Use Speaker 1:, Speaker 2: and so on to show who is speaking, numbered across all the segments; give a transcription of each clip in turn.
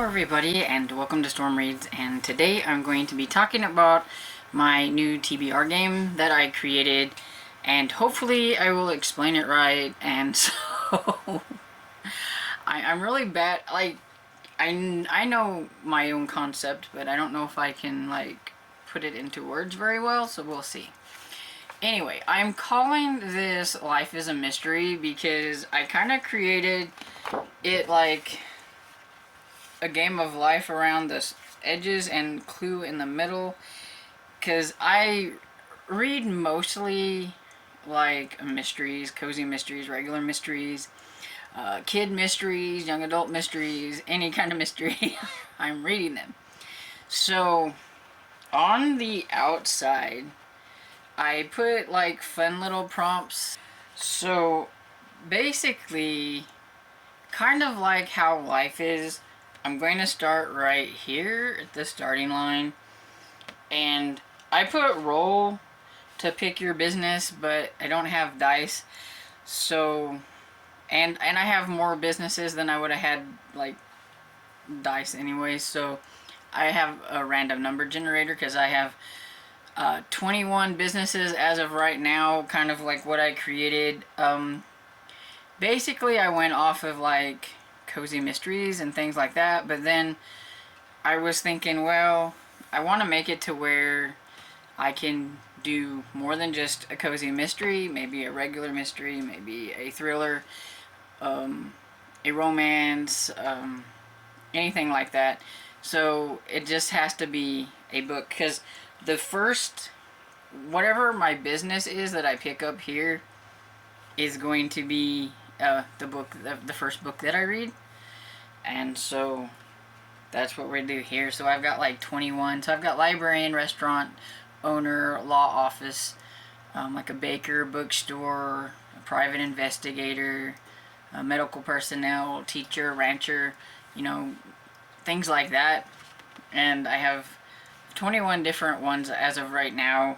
Speaker 1: everybody, and welcome to Storm Reads, and today I'm going to be talking about my new TBR game that I created, and hopefully I will explain it right. And so I'm really bad, like, I know my own concept, but I don't know if I can like put it into words very well, so we'll see. Anyway, I'm calling this Life is a Mystery because I kind of created it like a game of life around the edges and clue in the middle, because I read mostly like mysteries, cozy mysteries, regular mysteries, kid mysteries, young adult mysteries, any kind of mystery. I'm reading them. So on the outside I put like fun little prompts. So basically, kind of like how life is, I'm going to start right here at the starting line, and I put roll to pick your business, but I don't have dice, so and I have more businesses than I would have had like dice anyway, so I have a random number generator because I have 21 businesses as of right now, kind of like what I created. Basically I went off of like cozy mysteries and things like that, but then I was thinking, well, I want to make it to where I can do more than just a cozy mystery, maybe a regular mystery, maybe a thriller, a romance, anything like that. So it just has to be a book, because the first, whatever my business is that I pick up here is going to be the book, the first book that I read. And so that's what we're gonna do here. So I've got like 21. So I've got librarian, restaurant owner, law office, like a baker, bookstore, a private investigator, medical personnel, teacher, rancher, you know, things like that. And I have 21 different ones as of right now.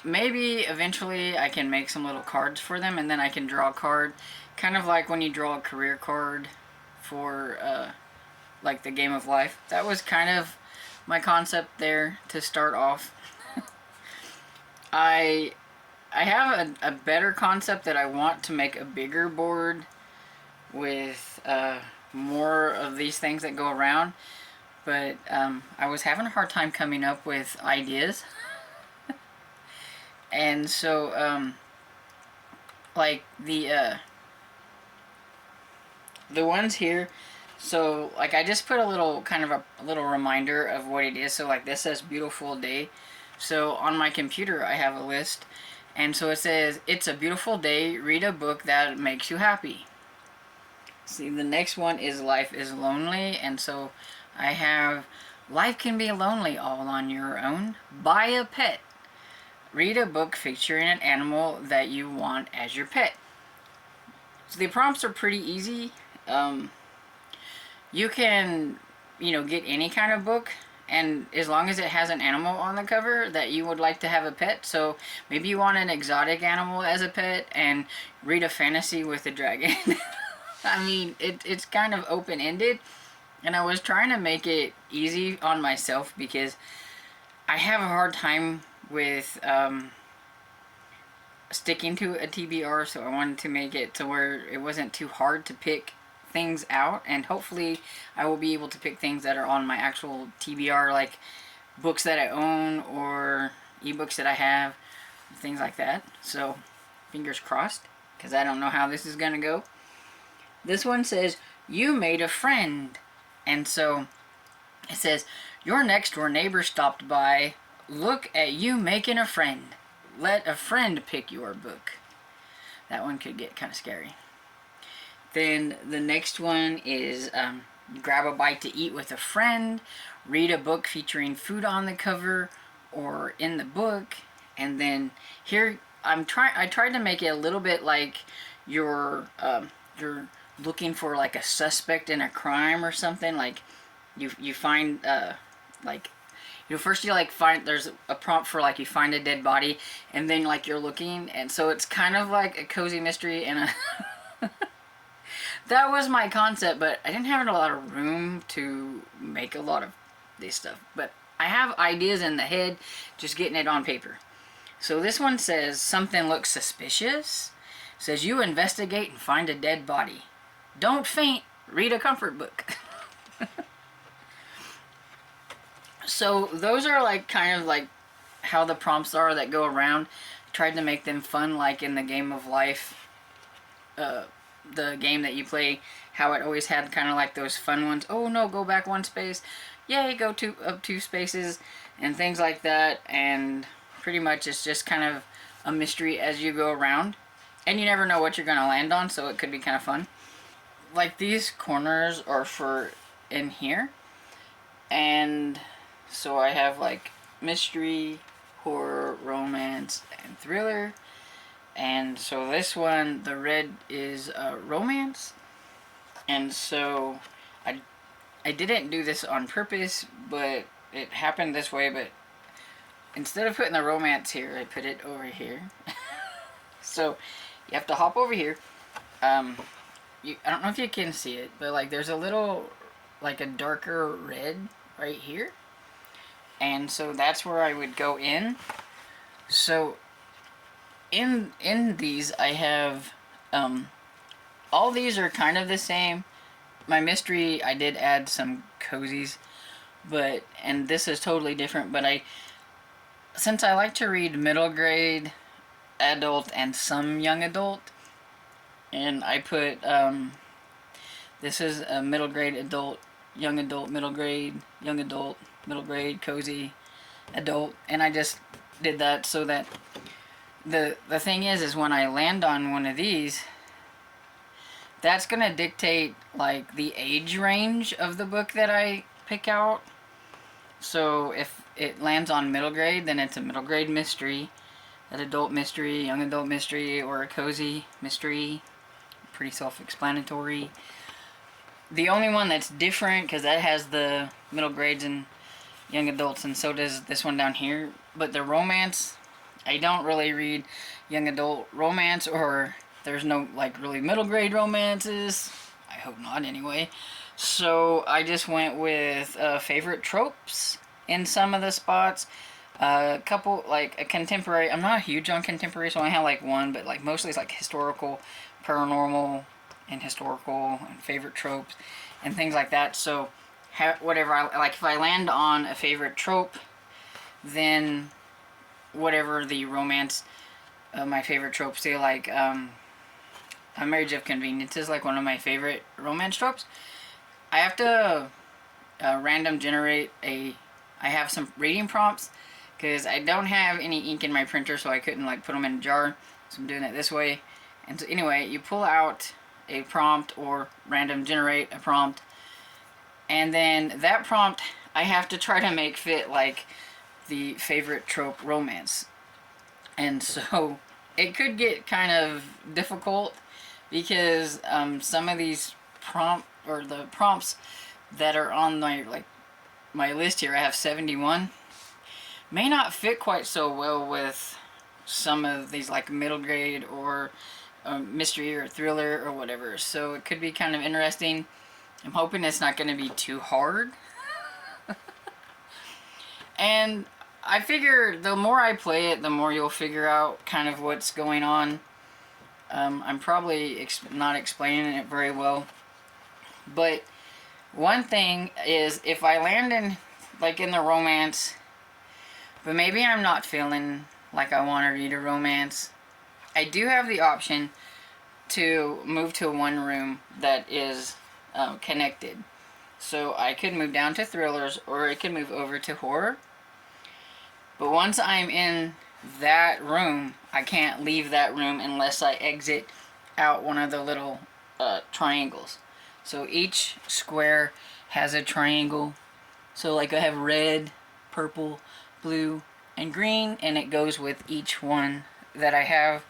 Speaker 1: Maybe eventually I can make some little cards for them, and then I can draw a card, kind of like when you draw a career card for like the game of life. That was kind of my concept there to start off. I have a better concept that I want to make a bigger board with more of these things that go around, but I was having a hard time coming up with ideas. And so like the ones here, so like I just put a little kind of a little reminder of what it is. So like this says beautiful day, so on my computer I have a list, and so it says it's a beautiful day, read a book that makes you happy. See, the next one is life is lonely, and so I have life can be lonely all on your own, buy a pet, read a book featuring an animal that you want as your pet. So the prompts are pretty easy. You can, get any kind of book, and as long as it has an animal on the cover that you would like to have a pet. So maybe you want an exotic animal as a pet, and read a fantasy with a dragon. I mean, it's kind of open-ended, and I was trying to make it easy on myself because I have a hard time with sticking to a TBR, so I wanted to make it to where it wasn't too hard to pick things out, and hopefully I will be able to pick things that are on my actual TBR, like books that I own or ebooks that I have, things like that. So fingers crossed, because I don't know how this is gonna go. This one says you made a friend, and so it says your next door neighbor stopped by, look at you making a friend, let a friend pick your book. That one could get kind of scary. Then the next one is grab a bite to eat with a friend, read a book featuring food on the cover or in the book. And then here I tried to make it a little bit like you're looking for like a suspect in a crime or something. Like you find like, first you like find, there's a prompt for like you find a dead body, and then like you're looking, and so it's kind of like a cozy mystery and a that was my concept, but I didn't have a lot of room to make a lot of this stuff. But I have ideas in the head, just getting it on paper. So this one says, something looks suspicious. Says, you investigate and find a dead body. Don't faint, read a comfort book. So those are like kind of like how the prompts are that go around. Tried to make them fun, like in the Game of Life, the game that you play, how it always had kind of like those fun ones. Oh no, go back one space. Yay, go up two spaces, and things like that. And pretty much it's just kind of a mystery as you go around. And you never know what you're going to land on, so it could be kind of fun. Like these corners are for in here. And so I have like mystery, horror, romance, and thriller. And so this one, the red is romance. And so I didn't do this on purpose, but it happened this way. But instead of putting the romance here, I put it over here. So you have to hop over here. I don't know if you can see it, but like there's a little, like a darker red right here. And so that's where I would go in. So in these I have, all these are kind of the same. My mystery, I did add some cozies, and this is totally different, but since I like to read middle grade, adult, and some young adult, and I put, this is a middle grade, adult, middle grade, young adult, middle grade, cozy, adult, and I just did that so that the thing is when I land on one of these, that's gonna dictate like the age range of the book that I pick out. So if it lands on middle grade, then it's a middle grade mystery, an adult mystery, young adult mystery, or a cozy mystery. Pretty self-explanatory. The only one that's different, because that has the middle grades and young adults, and so does this one down here. But the romance, I don't really read young adult romance, or there's no like really middle grade romances. I hope not anyway. So I just went with favorite tropes in some of the spots. A couple, like a contemporary. I'm not huge on contemporary, so I have like one, but like mostly it's like historical, paranormal, and historical, and favorite tropes, and things like that. So whatever I like, if I land on a favorite trope, then whatever the romance, my favorite tropes, say like A Marriage of Convenience is like one of my favorite romance tropes. I have to random generate I have some reading prompts because I don't have any ink in my printer, so I couldn't like put them in a jar, so I'm doing it this way. And so anyway, you pull out a prompt or random generate a prompt, and then that prompt I have to try to make fit like the favorite trope romance. And so it could get kind of difficult because some of these the prompts that are on my list here, I have 71, may not fit quite so well with some of these like middle grade or mystery or thriller or whatever. So it could be kind of interesting. I'm hoping it's not going to be too hard. And I figure the more I play it, the more you'll figure out kind of what's going on. I'm probably not explaining it very well. But one thing is, if I land in the romance, but maybe I'm not feeling like I want to read a romance, I do have the option to move to one room that is connected. So I could move down to thrillers, or I could move over to horror. But once I'm in that room, I can't leave that room unless I exit out one of the little triangles. So each square has a triangle. So like I have red, purple, blue, and green, and it goes with each one that I have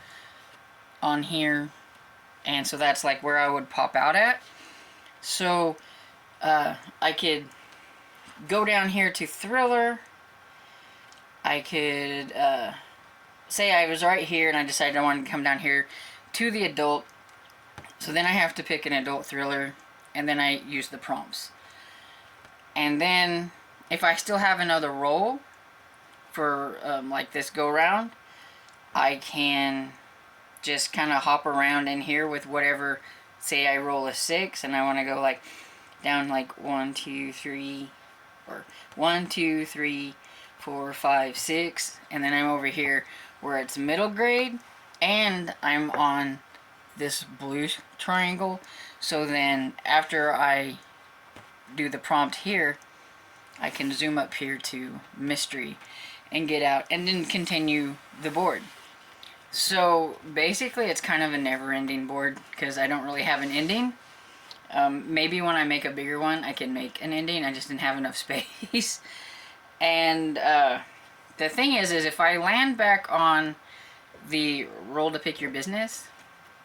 Speaker 1: on here. And so that's like where I would pop out at. So I could go down here to thriller. I could say I was right here and I decided I wanted to come down here to the adult. So then I have to pick an adult thriller, and then I use the prompts. And then if I still have another roll for like this go round, I can just kind of hop around in here with whatever. Say I roll a 6 and I want to go like down like 1, 2, 3, or 1, 2, 3, 4, 5, 6, and then I'm over here where it's middle grade, and I'm on this blue triangle. So then after I do the prompt here, I can zoom up here to mystery and get out and then continue the board. So basically it's kind of a never-ending board because I don't really have an ending. Maybe when I make a bigger one I can make an ending. I just didn't have enough space. And the thing is if I land back on the roll to pick your business,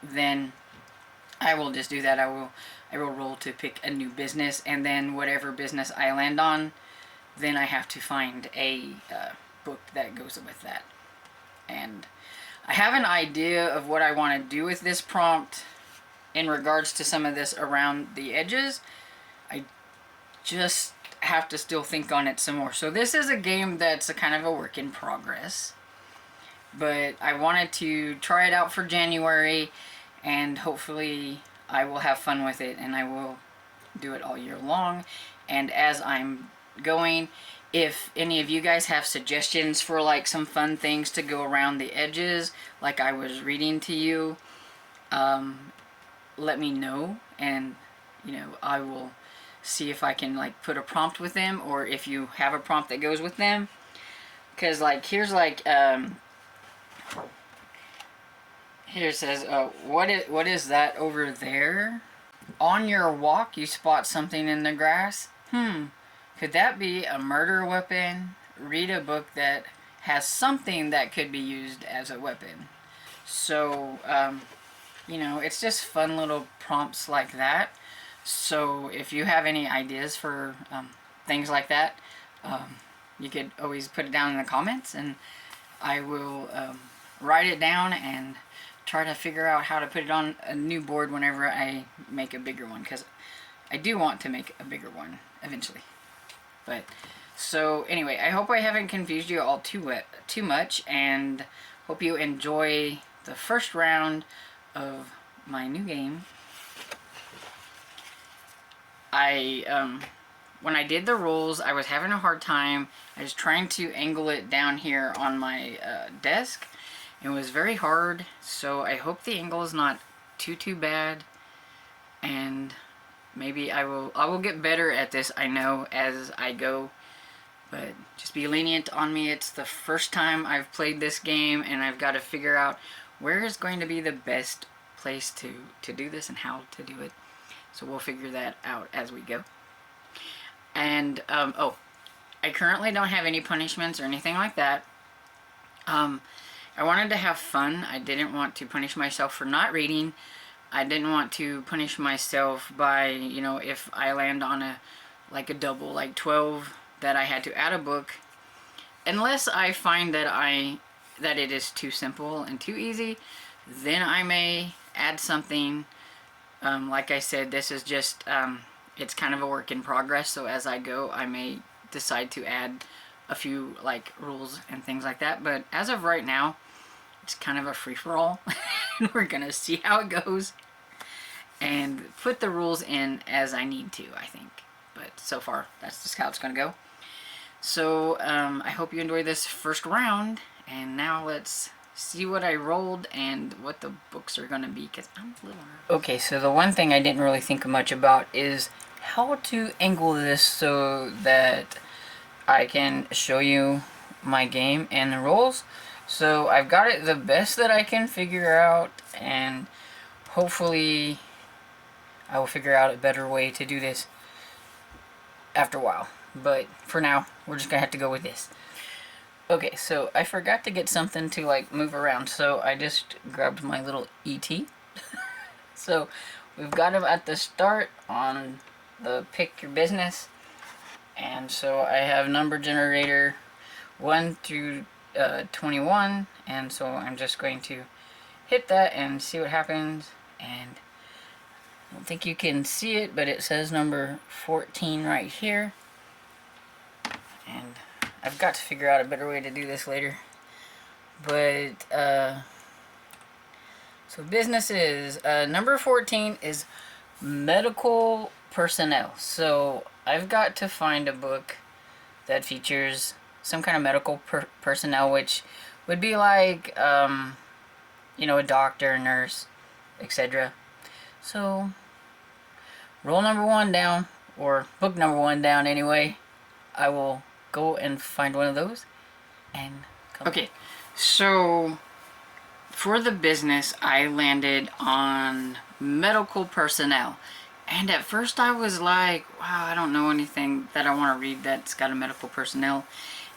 Speaker 1: then I will just do that. I will roll to pick a new business, and then whatever business I land on, then I have to find a book that goes with that. And I have an idea of what I want to do with this prompt in regards to some of this around the edges. I just have to still think on it some more. So this is a game that's a kind of a work in progress, but I wanted to try it out for January, and hopefully I will have fun with it, and I will do it all year long. And as I'm going, if any of you guys have suggestions for like some fun things to go around the edges like I was reading to you, let me know, and I will see if I can like put a prompt with them, or if you have a prompt that goes with them. Because like here's like here it says what is that over there? On your walk you spot something in the grass. Could that be a murder weapon? Read a book that has something that could be used as a weapon. So it's just fun little prompts like that. So if you have any ideas for things like that, you could always put it down in the comments, and I will write it down and try to figure out how to put it on a new board whenever I make a bigger one, because I do want to make a bigger one eventually. But so anyway, I hope I haven't confused you all too much, and hope you enjoy the first round of my new game. When I did the rolls, I was having a hard time. I was trying to angle it down here on my desk. It was very hard, so I hope the angle is not too bad, and maybe I will get better at this, I know, as I go. But just be lenient on me. It's the first time I've played this game, and I've got to figure out where is going to be the best place to do this and how to do it. So we'll figure that out as we go. And I currently don't have any punishments or anything like that. I wanted to have fun. I didn't want to punish myself for not reading. I didn't want to punish myself by, if I land on a double, like 12, that I had to add a book. Unless I find that it is too simple and too easy, then I may add something. Like I said, this is just, it's kind of a work in progress, so as I go, I may decide to add a few, rules and things like that. But as of right now, it's kind of a free-for-all. We're gonna see how it goes, and put the rules in as I need to, I think. But so far, that's just how it's gonna go. So, I hope you enjoy this first round, and now let's see what I rolled and what the books are gonna be, because I'm a little nervous. Okay, so the one thing I didn't really think much about is how to angle this so that I can show you my game and the rolls. So I've got it the best that I can figure out, and hopefully I will figure out a better way to do this after a while. But for now, we're just gonna have to go with this. Okay, so I forgot to get something to move around, so I just grabbed my little ET. So we've got him at the start on the pick your business, and so I have number generator 1 through 21, and so I'm just going to hit that and see what happens. And I don't think you can see it, but it says number 14 right here. And I've got to figure out a better way to do this later. But, so businesses, number 14 is medical personnel. So I've got to find a book that features some kind of medical personnel, which would be like, you know, a doctor, a nurse, etc. So, roll number 1 down, or book number 1 down anyway. I will go and find one of those and come. Okay, so for the business, I landed on medical personnel. And at first I was like, wow, I don't know anything that I want to read that's got a medical personnel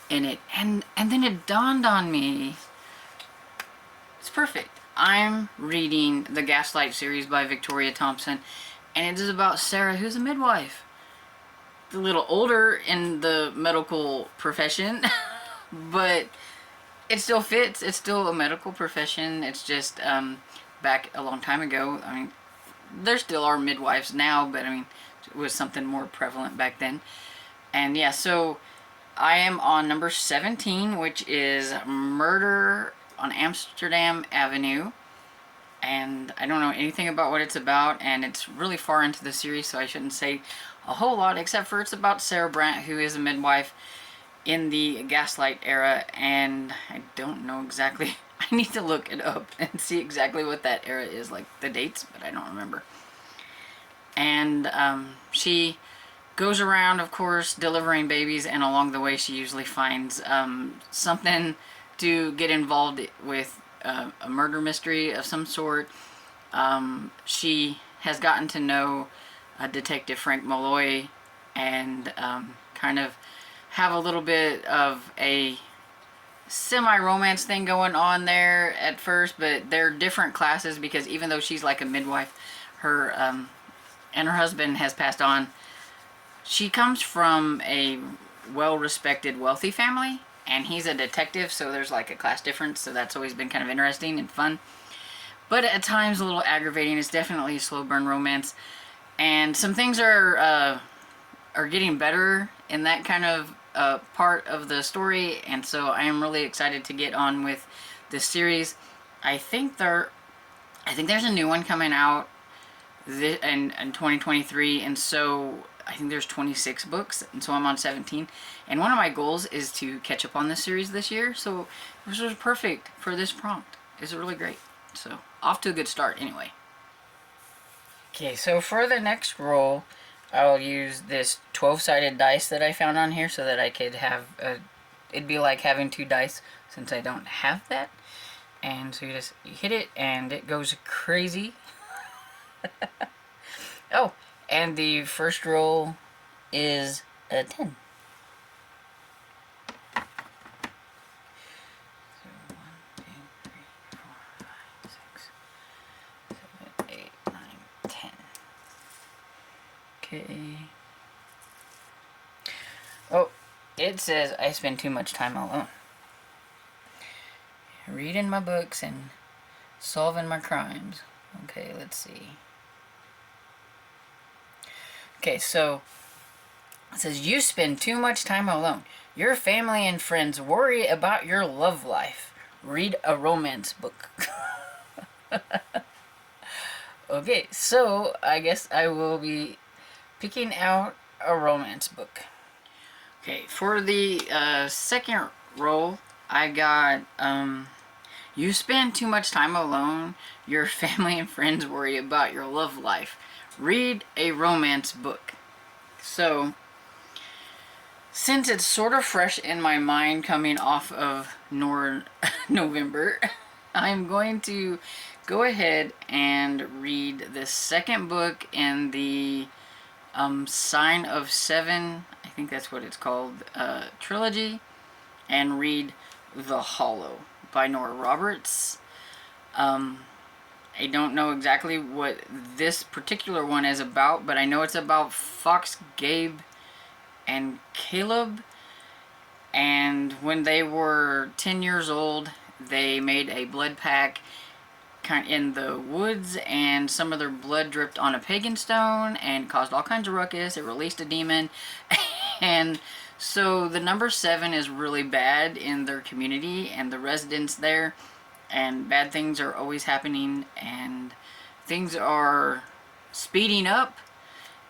Speaker 1: in it. And then it dawned on me, it's perfect. I'm reading the Gaslight series by Victoria Thompson, and it is about Sarah, who's a midwife. A little older in the medical profession, but it still fits. It's still a medical profession. It's just back a long time ago. I mean, there still are midwives now, but I mean, it was something more prevalent back then. And yeah, so I am on number 17, which is Murder on Amsterdam Avenue. And I don't know anything about what it's about, and it's really far into the series, so I shouldn't say a whole lot, except for it's about Sarah Brandt, who is a midwife in the Gaslight era, and I don't know exactly. I need to look it up and see exactly what that era is, like the dates, but I don't remember. And she goes around, of course, delivering babies, and along the way she usually finds something to get involved with, a murder mystery of some sort. She has gotten to know Detective Frank Malloy, and kind of have a little bit of a semi-romance thing going on there at first, but they're different classes, because even though she's like a midwife, her and her husband has passed on. She comes from a well-respected, wealthy family, and he's a detective, so there's like a class difference, so that's always been kind of interesting and fun. But at times a little aggravating. It's definitely a slow burn romance, and some things are getting better in that kind of part of the story, and so I am really excited to get on with this series. I think there's a new one coming out in 2023, and so I think there's 26 books, and so I'm on 17. And one of my goals is to catch up on this series this year, so this was perfect for this prompt. It's really great. So, off to a good start anyway. Okay, so for the next roll, I'll use this 12-sided dice that I found on here so that I could have it'd be like having 2 dice since I don't have that. And so you just hit it and it goes crazy. Oh, and the first roll is a 10. So 1, 2, 3, 4, 5, 6, 7, 8, 9, 10. Okay. Oh, it says I spend too much time alone. Reading my books and solving my crimes. Okay, let's see. Okay, so it says you spend too much time alone. Your family and friends worry about your love life. Read a romance book. Okay, so I guess I will be picking out a romance book. Okay, for the second roll, I got you spend too much time alone. Your family and friends worry about your love life. Read a romance book. So, since it's sort of fresh in my mind coming off of November, I'm going to go ahead and read the second book in the Sign of Seven, I think that's what it's called, trilogy, and read The Hollow by Nora Roberts. I don't know exactly what this particular one is about, but I know it's about Fox, Gabe, and Caleb. And when they were 10 years old, they made a blood pact kind of in the woods, and some of their blood dripped on a pagan stone and caused all kinds of ruckus. It released a demon, and so the number 7 is really bad in their community and the residents there, and bad things are always happening, and things are speeding up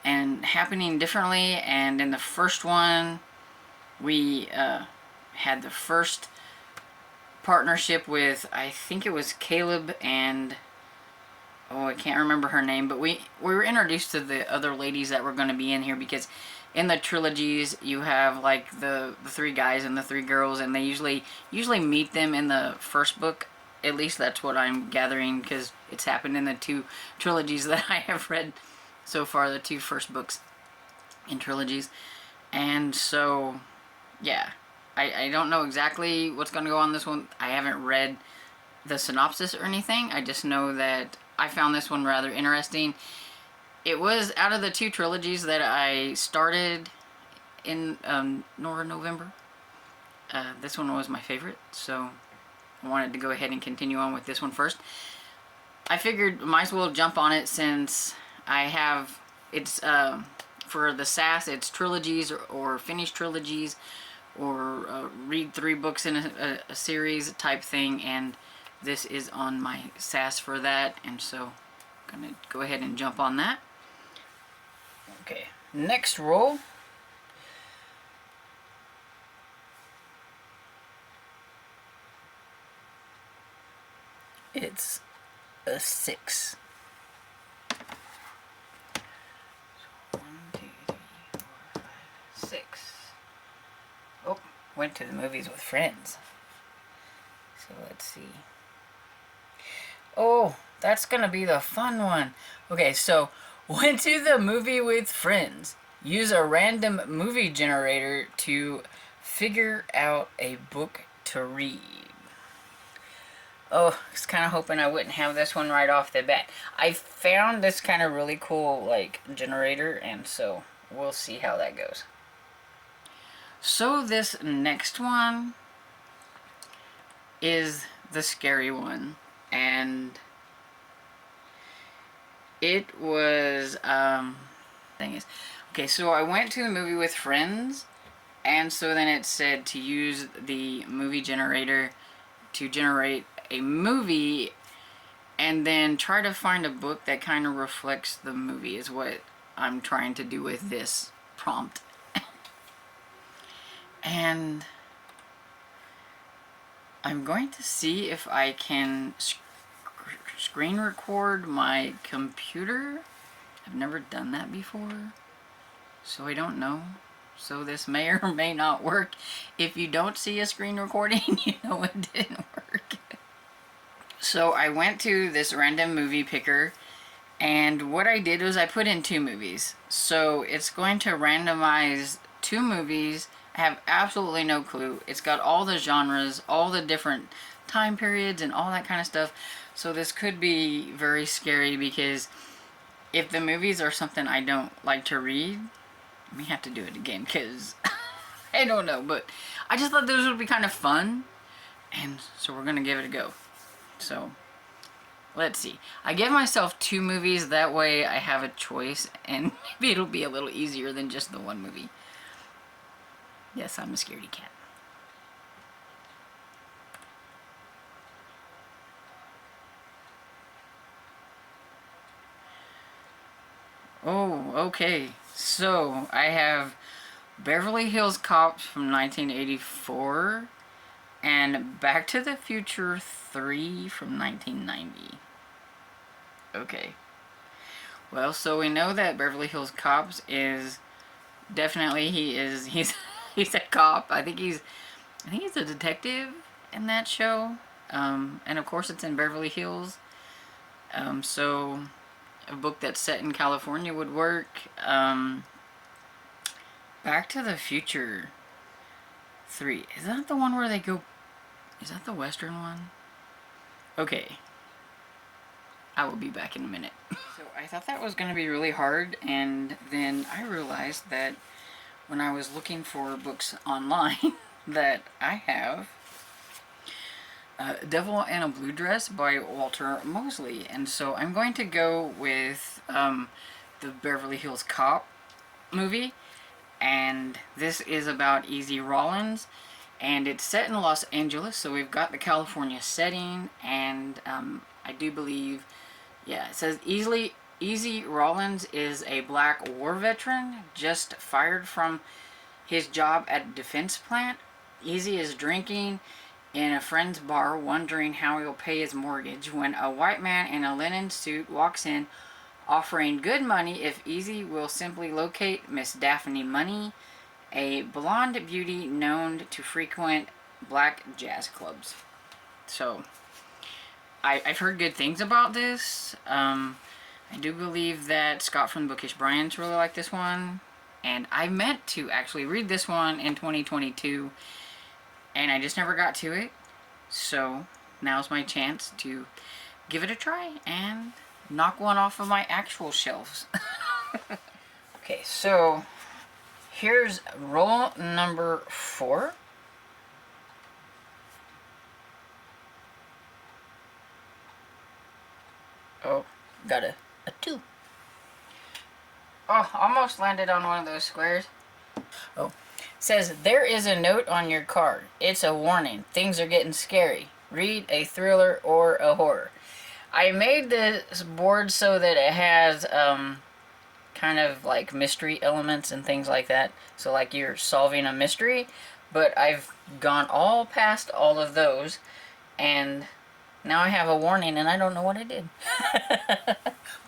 Speaker 1: and happening differently. And in the first one, we had the first partnership with, I think it was Caleb and, oh, I can't remember her name, but we were introduced to the other ladies that were going to be in here, because in the trilogies you have like the 3 guys and the 3 girls, and they usually meet them in the first book. At least that's what I'm gathering, because it's happened in the 2 trilogies that I have read so far, the 2 first books in trilogies. And so, yeah, I don't know exactly what's going to go on this one. I haven't read the synopsis or anything. I just know that I found this one rather interesting. It was out of the 2 trilogies that I started in November. This one was my favorite, so I wanted to go ahead and continue on with this one first. I figured might as well jump on it, since I have, it's for the SAS, it's trilogies or finish trilogies, or read 3 books in a series type thing, and this is on my SAS for that, and so I'm gonna go ahead and jump on that. Okay, next roll. It's a 6. So 1, 2, 3, 4, 5, 6. Oh, went to the movies with friends. So let's see. Oh, that's gonna be the fun one. Okay, so went to the movie with friends. Use a random movie generator to figure out a book to read. Oh, I was kind of hoping I wouldn't have this one right off the bat. I found this kind of really cool, like, generator, and so we'll see how that goes. So this next one is the scary one, and it was, thing is, okay, so I went to the movie with friends, and so then it said to use the movie generator to generate a movie, and then try to find a book that kind of reflects the movie, is what I'm trying to do with this prompt. And I'm going to see if I can screen record my computer. I've never done that before, so I don't know. So this may or may not work. If you don't see a screen recording, you know it didn't work. So I went to this random movie picker, and what I did was I put in 2 movies. So it's going to randomize 2 movies. I have absolutely no clue. It's got all the genres, all the different time periods, and all that kind of stuff. So this could be very scary, because if the movies are something I don't like to read, I may have to do it again, because I don't know. But I just thought those would be kind of fun, and so we're going to give it a go. So let's see. I give myself 2 movies, that way I have a choice, and maybe it'll be a little easier than just the 1 movie. Yes, I'm a scaredy cat. Oh, okay. So I have Beverly Hills Cops from 1984 and Back to the Future 3 from 1990. Okay. Well, so we know that Beverly Hills Cops is definitely he's a cop. I think he's a detective in that show. And of course it's in Beverly Hills. So a book that's set in California would work. Back to the Future 3. Is that the one where they go... Is that the Western one? Okay. I will be back in a minute. So I thought that was going to be really hard, and then I realized that when I was looking for books online that I have, Devil in a Blue Dress by Walter Mosley. And so I'm going to go with the Beverly Hills Cop movie. And this is about Easy Rollins. And it's set in Los Angeles, so we've got the California setting. And I do believe, yeah, it says Easy Rollins is a black war veteran just fired from his job at a defense plant. Easy is drinking in a friend's bar, wondering how he'll pay his mortgage, when a white man in a linen suit walks in, offering good money if Easy will simply locate Miss Daphne Money, a blonde beauty known to frequent black jazz clubs. So, I've heard good things about this. I do believe that Scott from Bookish Brian's really liked this one. And I meant to actually read this one in 2022, and I just never got to it. So now's my chance to give it a try and knock one off of my actual shelves. Okay, so here's roll number 4. Oh, got a 2. Oh, almost landed on one of those squares. Oh, says, there is a note on your card. It's a warning. Things are getting scary. Read a thriller or a horror. I made this board so that it has kind of like mystery elements and things like that. So like you're solving a mystery, but I've gone all past all of those, and now I have a warning and I don't know what I did.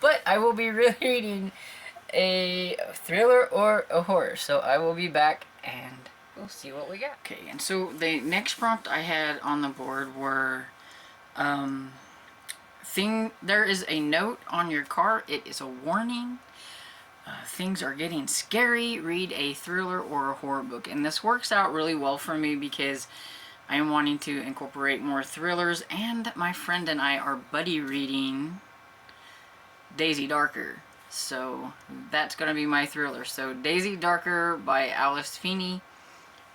Speaker 1: But I will be reading a thriller or a horror, so I will be back and we'll see what we got. Okay, and so the next prompt I had on the board were there is a note on your car. It is a warning. Things are getting scary. Read a thriller or a horror book. And this works out really well for me because I am wanting to incorporate more thrillers, and my friend and I are buddy reading Daisy Darker. So that's going to be my thriller. So Daisy Darker by Alice Feeney.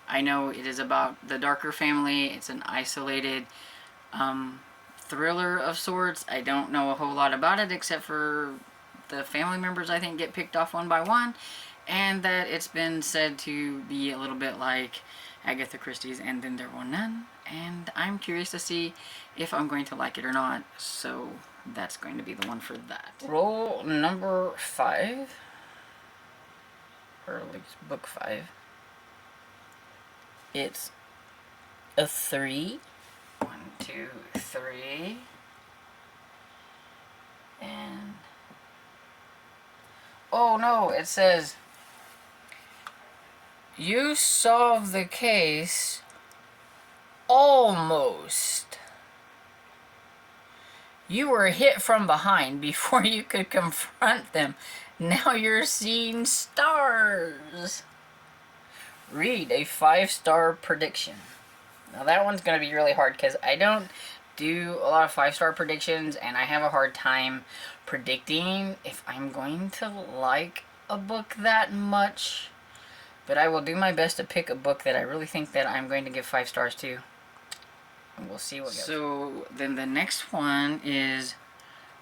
Speaker 1: I know it is about the Darker family. It's an isolated thriller of sorts. I don't know a whole lot about it except for the family members, I think, get picked off one by one, and that it's been said to be a little bit like Agatha Christie's And Then There Were None, and I'm curious to see if I'm going to like it or not, so that's going to be the one for that. Roll number 5, or at least book 5. It's a 3. 1, 2, 3. And oh no, it says, you solved the case almost. You were hit from behind before you could confront them. Now you're seeing stars. Read a 5-star prediction. Now that one's going to be really hard because I don't do a lot of 5-star predictions, and I have a hard time predicting if I'm going to like a book that much. But I will do my best to pick a book that I really think that I'm going to give 5 stars to. And we'll see what goes. So then the next one is,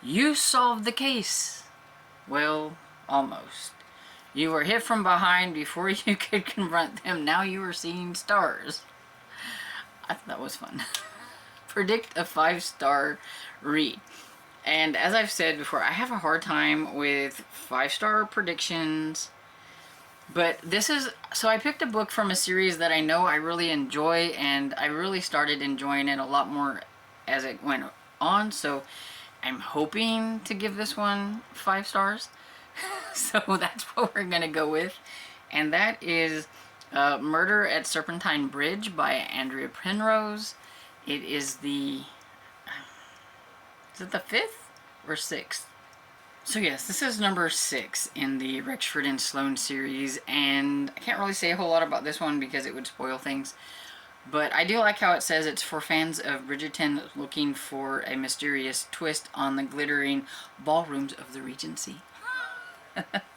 Speaker 1: you solved the case. Well, almost. You were hit from behind before you could confront them. Now you are seeing stars. I thought that was fun. Predict a 5-star read. And as I've said before, I have a hard time with 5-star predictions. But this is, so I picked a book from a series that I know I really enjoy, and I really started enjoying it a lot more as it went on. So I'm hoping to give this one 5 stars. So that's what we're going to go with. And that is Murder at Serpentine Bridge by Andrea Penrose. It is the, is it the 5th or 6th? So yes, this is number 6 in the Rexford and Sloane series, and I can't really say a whole lot about this one because it would spoil things. But I do like how it says it's for fans of Bridgerton looking for a mysterious twist on the glittering ballrooms of the Regency.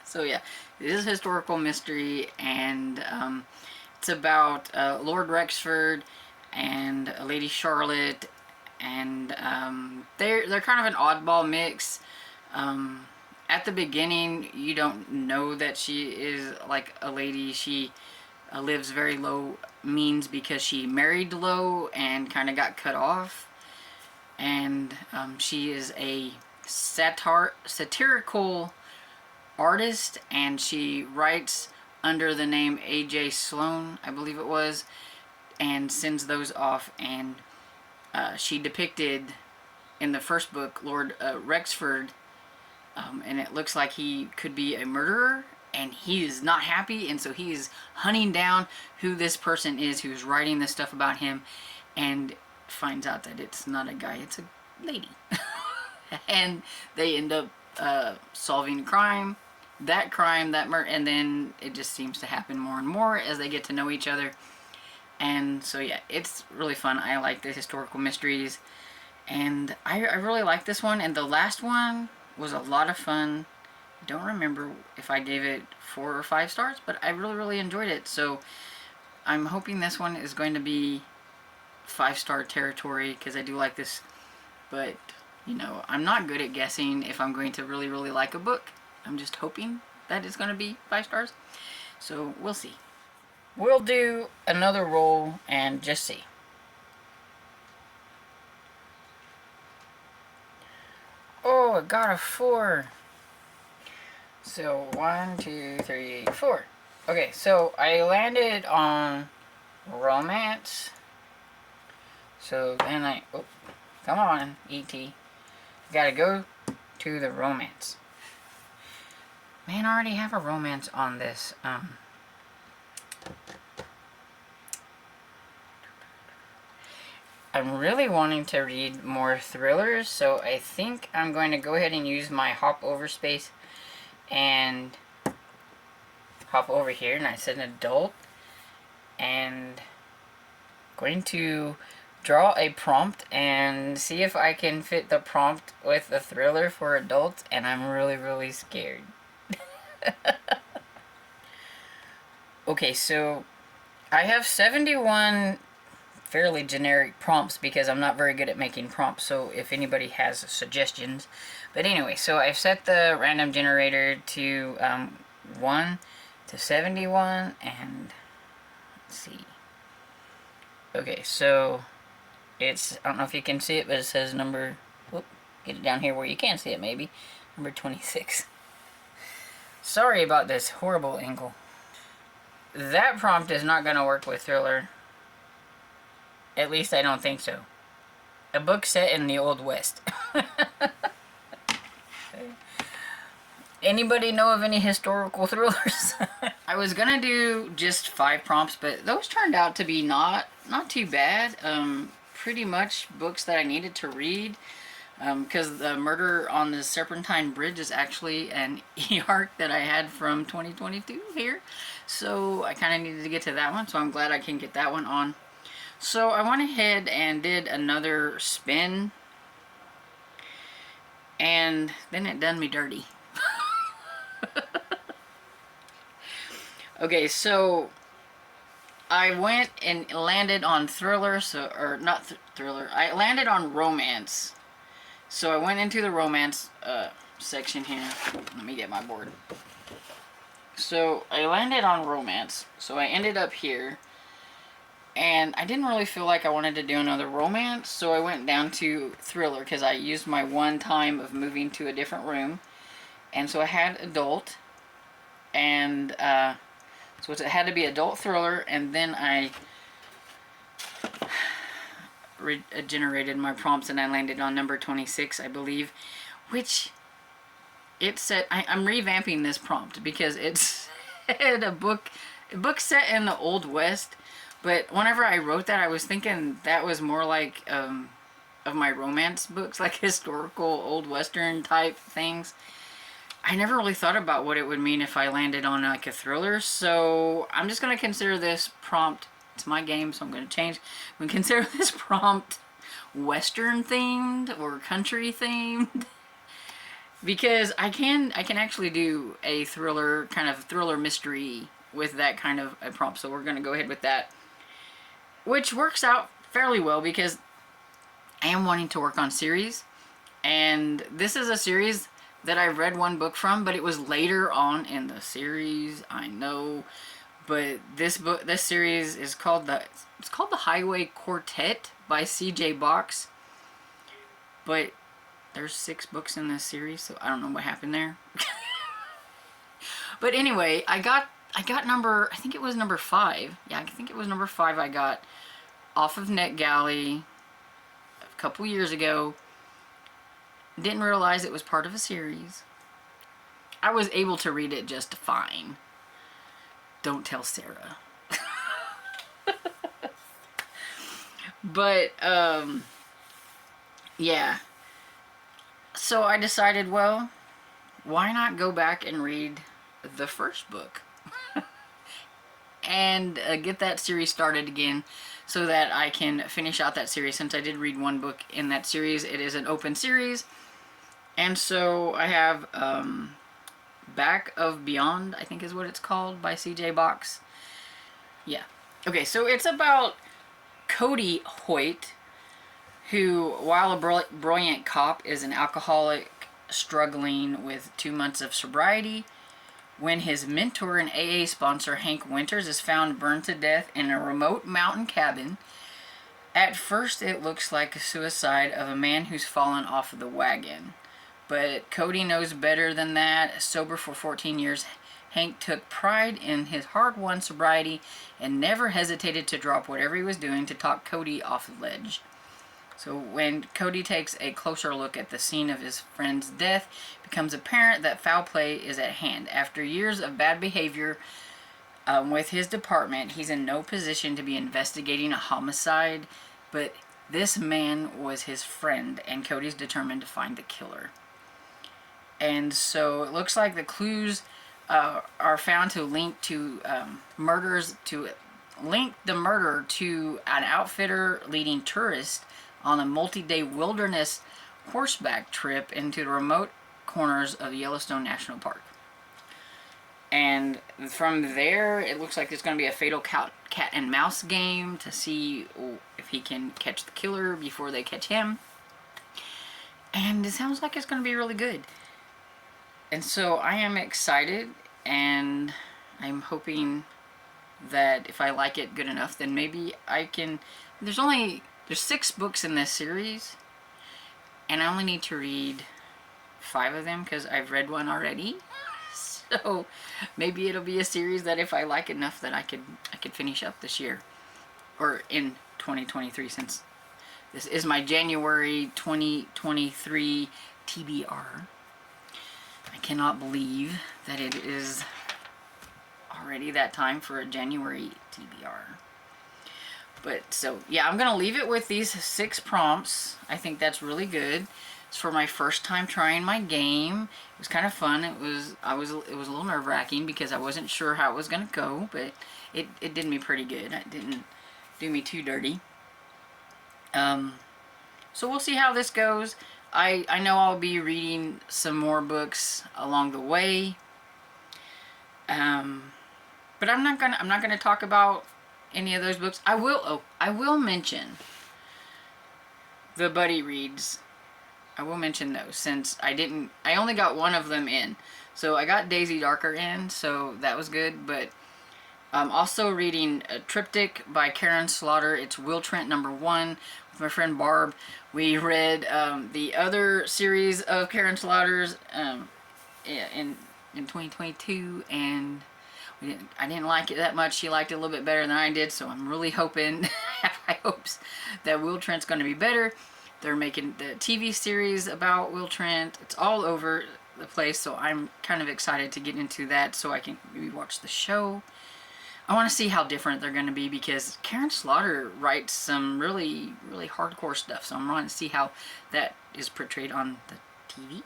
Speaker 1: So yeah, it is a historical mystery, and it's about Lord Rexford and Lady Charlotte and they're kind of an oddball mix. At the beginning, you don't know that she is like a lady. She lives very low means because she married low and kind of got cut off. And she is a satirical artist, and she writes under the name A.J. Sloan, I believe it was, and sends those off. And she depicted in the first book Lord Rexford, and it looks like he could be a murderer, and he is not happy, and so he is hunting down who this person is who's writing this stuff about him, and finds out that it's not a guy, it's a lady. And they end up solving crime, that murder, and then it just seems to happen more and more as they get to know each other. And so yeah, it's really fun. I like the historical mysteries, and I really like this one. And the last one was a lot of fun. I don't remember if I gave it 4 or 5 stars, but I really enjoyed it. So I'm hoping this one is going to be 5-star territory, because I do like this. But you know, I'm not good at guessing if I'm going to really like a book. I'm just hoping that it's going to be 5 stars. So we'll see. We'll do another roll and just see. Oh, I got a 4. So 1, 2, 3, 4. Okay, so I landed on romance. So then oh, come on, E.T. Gotta go to the romance. Man, I already have a romance on this. I'm really wanting to read more thrillers, so I think I'm going to go ahead and use my hop over space and hop over here, and I said adult, and going to draw a prompt and see if I can fit the prompt with a thriller for adults, and I'm really scared. Okay, so I have 71 fairly generic prompts because I'm not very good at making prompts, so if anybody has suggestions. But anyway, so I've set the random generator to 1 to 71, and let's see. Okay, so it's, I don't know if you can see it, but it says number, whoop, get it down here where you can see it maybe, number 26. Sorry about this horrible angle. That prompt is not going to work with thriller. At least I don't think so. A book set in the Old West. Anybody know of any historical thrillers? I was gonna do just 5 prompts, but those turned out to be not too bad. Pretty much books that I needed to read. Because the Murder on the Serpentine Bridge is actually an e-arc that I had from 2022 here. So I kind of needed to get to that one, so I'm glad I can get that one on. So I went ahead and did another spin, and then it done me dirty. Okay, so I went and landed on thriller, or not thriller, I landed on romance. So I went into the romance section here. Let me get my board. So I landed on romance, so I ended up here. And I didn't really feel like I wanted to do another romance, so I went down to thriller because I used my one time of moving to a different room. And so I had adult, and so it had to be adult thriller, and then I generated my prompts and I landed on number 26, I believe, which it said, I'm revamping this prompt because it's a book set in the Old West. But whenever I wrote that, I was thinking that was more like of my romance books, like historical Old Western type things. I never really thought about what it would mean if I landed on like a thriller, so I'm just going to consider this prompt, it's my game, so I'm going to change. I'm going to consider this prompt Western themed or country themed. Because I can actually do a thriller, kind of thriller mystery with that kind of a prompt, so we're going to go ahead with that. Which works out fairly well because I am wanting to work on series, and this is a series that I read one book from, but it was later on in the series, I know. But this series is called the Highway Quartet by C.J. Box. But there's 6 books in this series, so I don't know what happened there. But anyway, I got I think it was number 5. Yeah, I think it was number 5 I got off of NetGalley a couple years ago. Didn't realize it was part of a series. I was able to read it just fine. Don't tell Sarah. But, yeah. So I decided, well, why not go back and read the first book? And get that series started again so that I can finish out that series. Since I did read one book in that series, it is an open series. And so I have Back of Beyond, I think is what it's called, by C.J. Box. Yeah. Okay, so it's about Cody Hoyt, who, while a brilliant cop, is an alcoholic struggling with 2 months of sobriety when his mentor and AA sponsor, Hank Winters, is found burned to death in a remote mountain cabin. At first, it looks like a suicide of a man who's fallen off of the wagon. But Cody knows better than that. Sober for 14 years, Hank took pride in his hard-won sobriety and never hesitated to drop whatever he was doing to talk Cody off the ledge. So when Cody takes a closer look at the scene of his friend's death, it becomes apparent that foul play is at hand. After years of bad behavior with his department, he's in no position to be investigating a homicide, but this man was his friend, and Cody's determined to find the killer. And so it looks like the clues are found to link to link the murder to an outfitter leading tourists on a multi-day wilderness horseback trip into the remote corners of Yellowstone National Park. And from there, it looks like it's going to be a fatal cat and mouse game to see if he can catch the killer before they catch him. And it sounds like it's going to be really good. And so I am excited, and I'm hoping that if I like it good enough, then maybe I can... There's 6 books in this series, and I only need to read 5 of them because I've read one already. So maybe it'll be a series that if I like enough that I could finish up this year, or in 2023, since this is my January 2023 TBR. I cannot believe that it is already that time for a January TBR. But so yeah, I'm gonna leave it with these 6 prompts. I think that's really good. It's for my first time trying my game. It was kind of fun. It was a little nerve-wracking because I wasn't sure how it was gonna go, but it did me pretty good. It didn't do me too dirty. So we'll see how this goes. I know I'll be reading some more books along the way. But I'm not gonna talk about any of those books. I will mention the buddy reads. I will mention those, since I only got one of them in. So I got Daisy Darker in, so that was good. But I'm also reading a Triptych by Karen Slaughter. It's Will Trent #1 with my friend Barb. We read the other series of Karen Slaughter's in 2022, and I didn't like it that much. She liked it a little bit better than I did, so I'm really hoping, have high hopes, that Will Trent's going to be better. They're making the TV series about Will Trent. It's all over the place, so I'm kind of excited to get into that so I can maybe watch the show. I want to see how different they're going to be, because Karen Slaughter writes some really, really hardcore stuff, so I'm wanting to see how that is portrayed on the TV.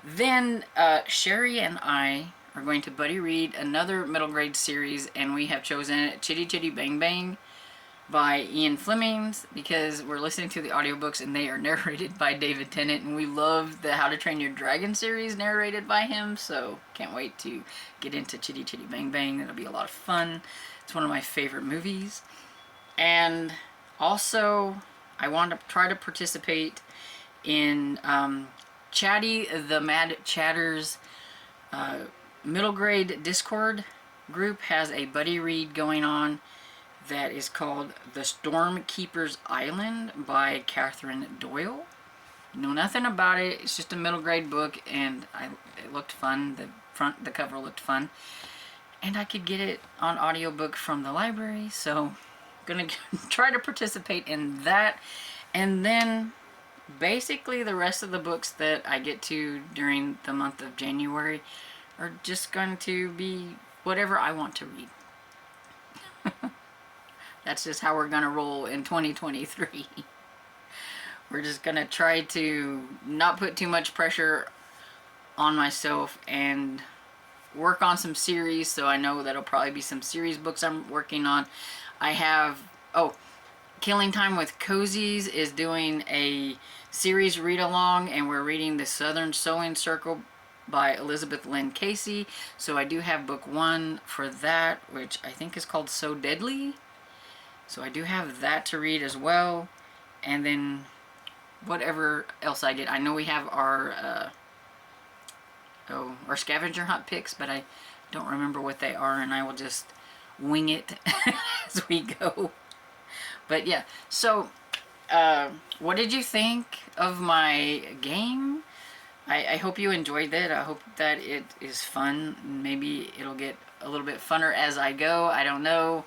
Speaker 1: Then Sherry and I are going to buddy read another middle grade series, and we have chosen Chitty Chitty Bang Bang by Ian Fleming, because we're listening to the audiobooks and they are narrated by David Tennant, and we love the How to Train Your Dragon series narrated by him, so can't wait to get into Chitty Chitty Bang Bang. It'll be a lot of fun. It's one of my favorite movies. And also I want to try to participate in Chatty the Mad Chatters middle grade Discord group has a buddy read going on that is called The Stormkeeper's Island by Catherine Doyle. Know nothing about it. It's just a middle grade book, and it looked fun. The cover looked fun, and I could get it on audiobook from the library. So, gonna try to participate in that, and then basically the rest of the books that I get to during the month of January are just going to be whatever I want to read. That's just how we're gonna roll in 2023. We're just gonna try to not put too much pressure on myself and work on some series. So I know that'll probably be some series books I'm working on. I have, Killing Time with Cozies is doing a series read along, and we're reading The Southern Sewing Circle by Elizabeth Lynn Casey. So I do have book 1 for that, which I think is called So Deadly. So I do have that to read as well. And then whatever else I get. I know we have our scavenger hunt picks, but I don't remember what they are, and I will just wing it as we go. But yeah, so what did you think of my game? I hope you enjoyed it. I hope that it is fun. Maybe it'll get a little bit funner as I go. I don't know.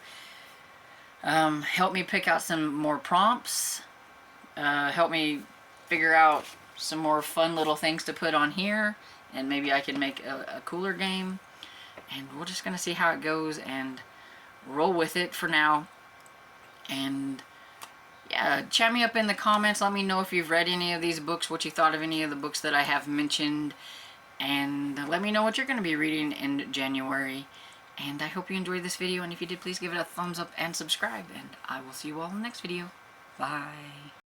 Speaker 1: Help me pick out some more prompts. Help me figure out some more fun little things to put on here, and maybe I can make a cooler game. And we're just gonna see how it goes and roll with it for now. And yeah, chat me up in the comments. Let me know if you've read any of these books, what you thought of any of the books that I have mentioned, and let me know what you're going to be reading in January. And I hope you enjoyed this video, and if you did, please give it a thumbs up and subscribe, and I will see you all in the next video. Bye.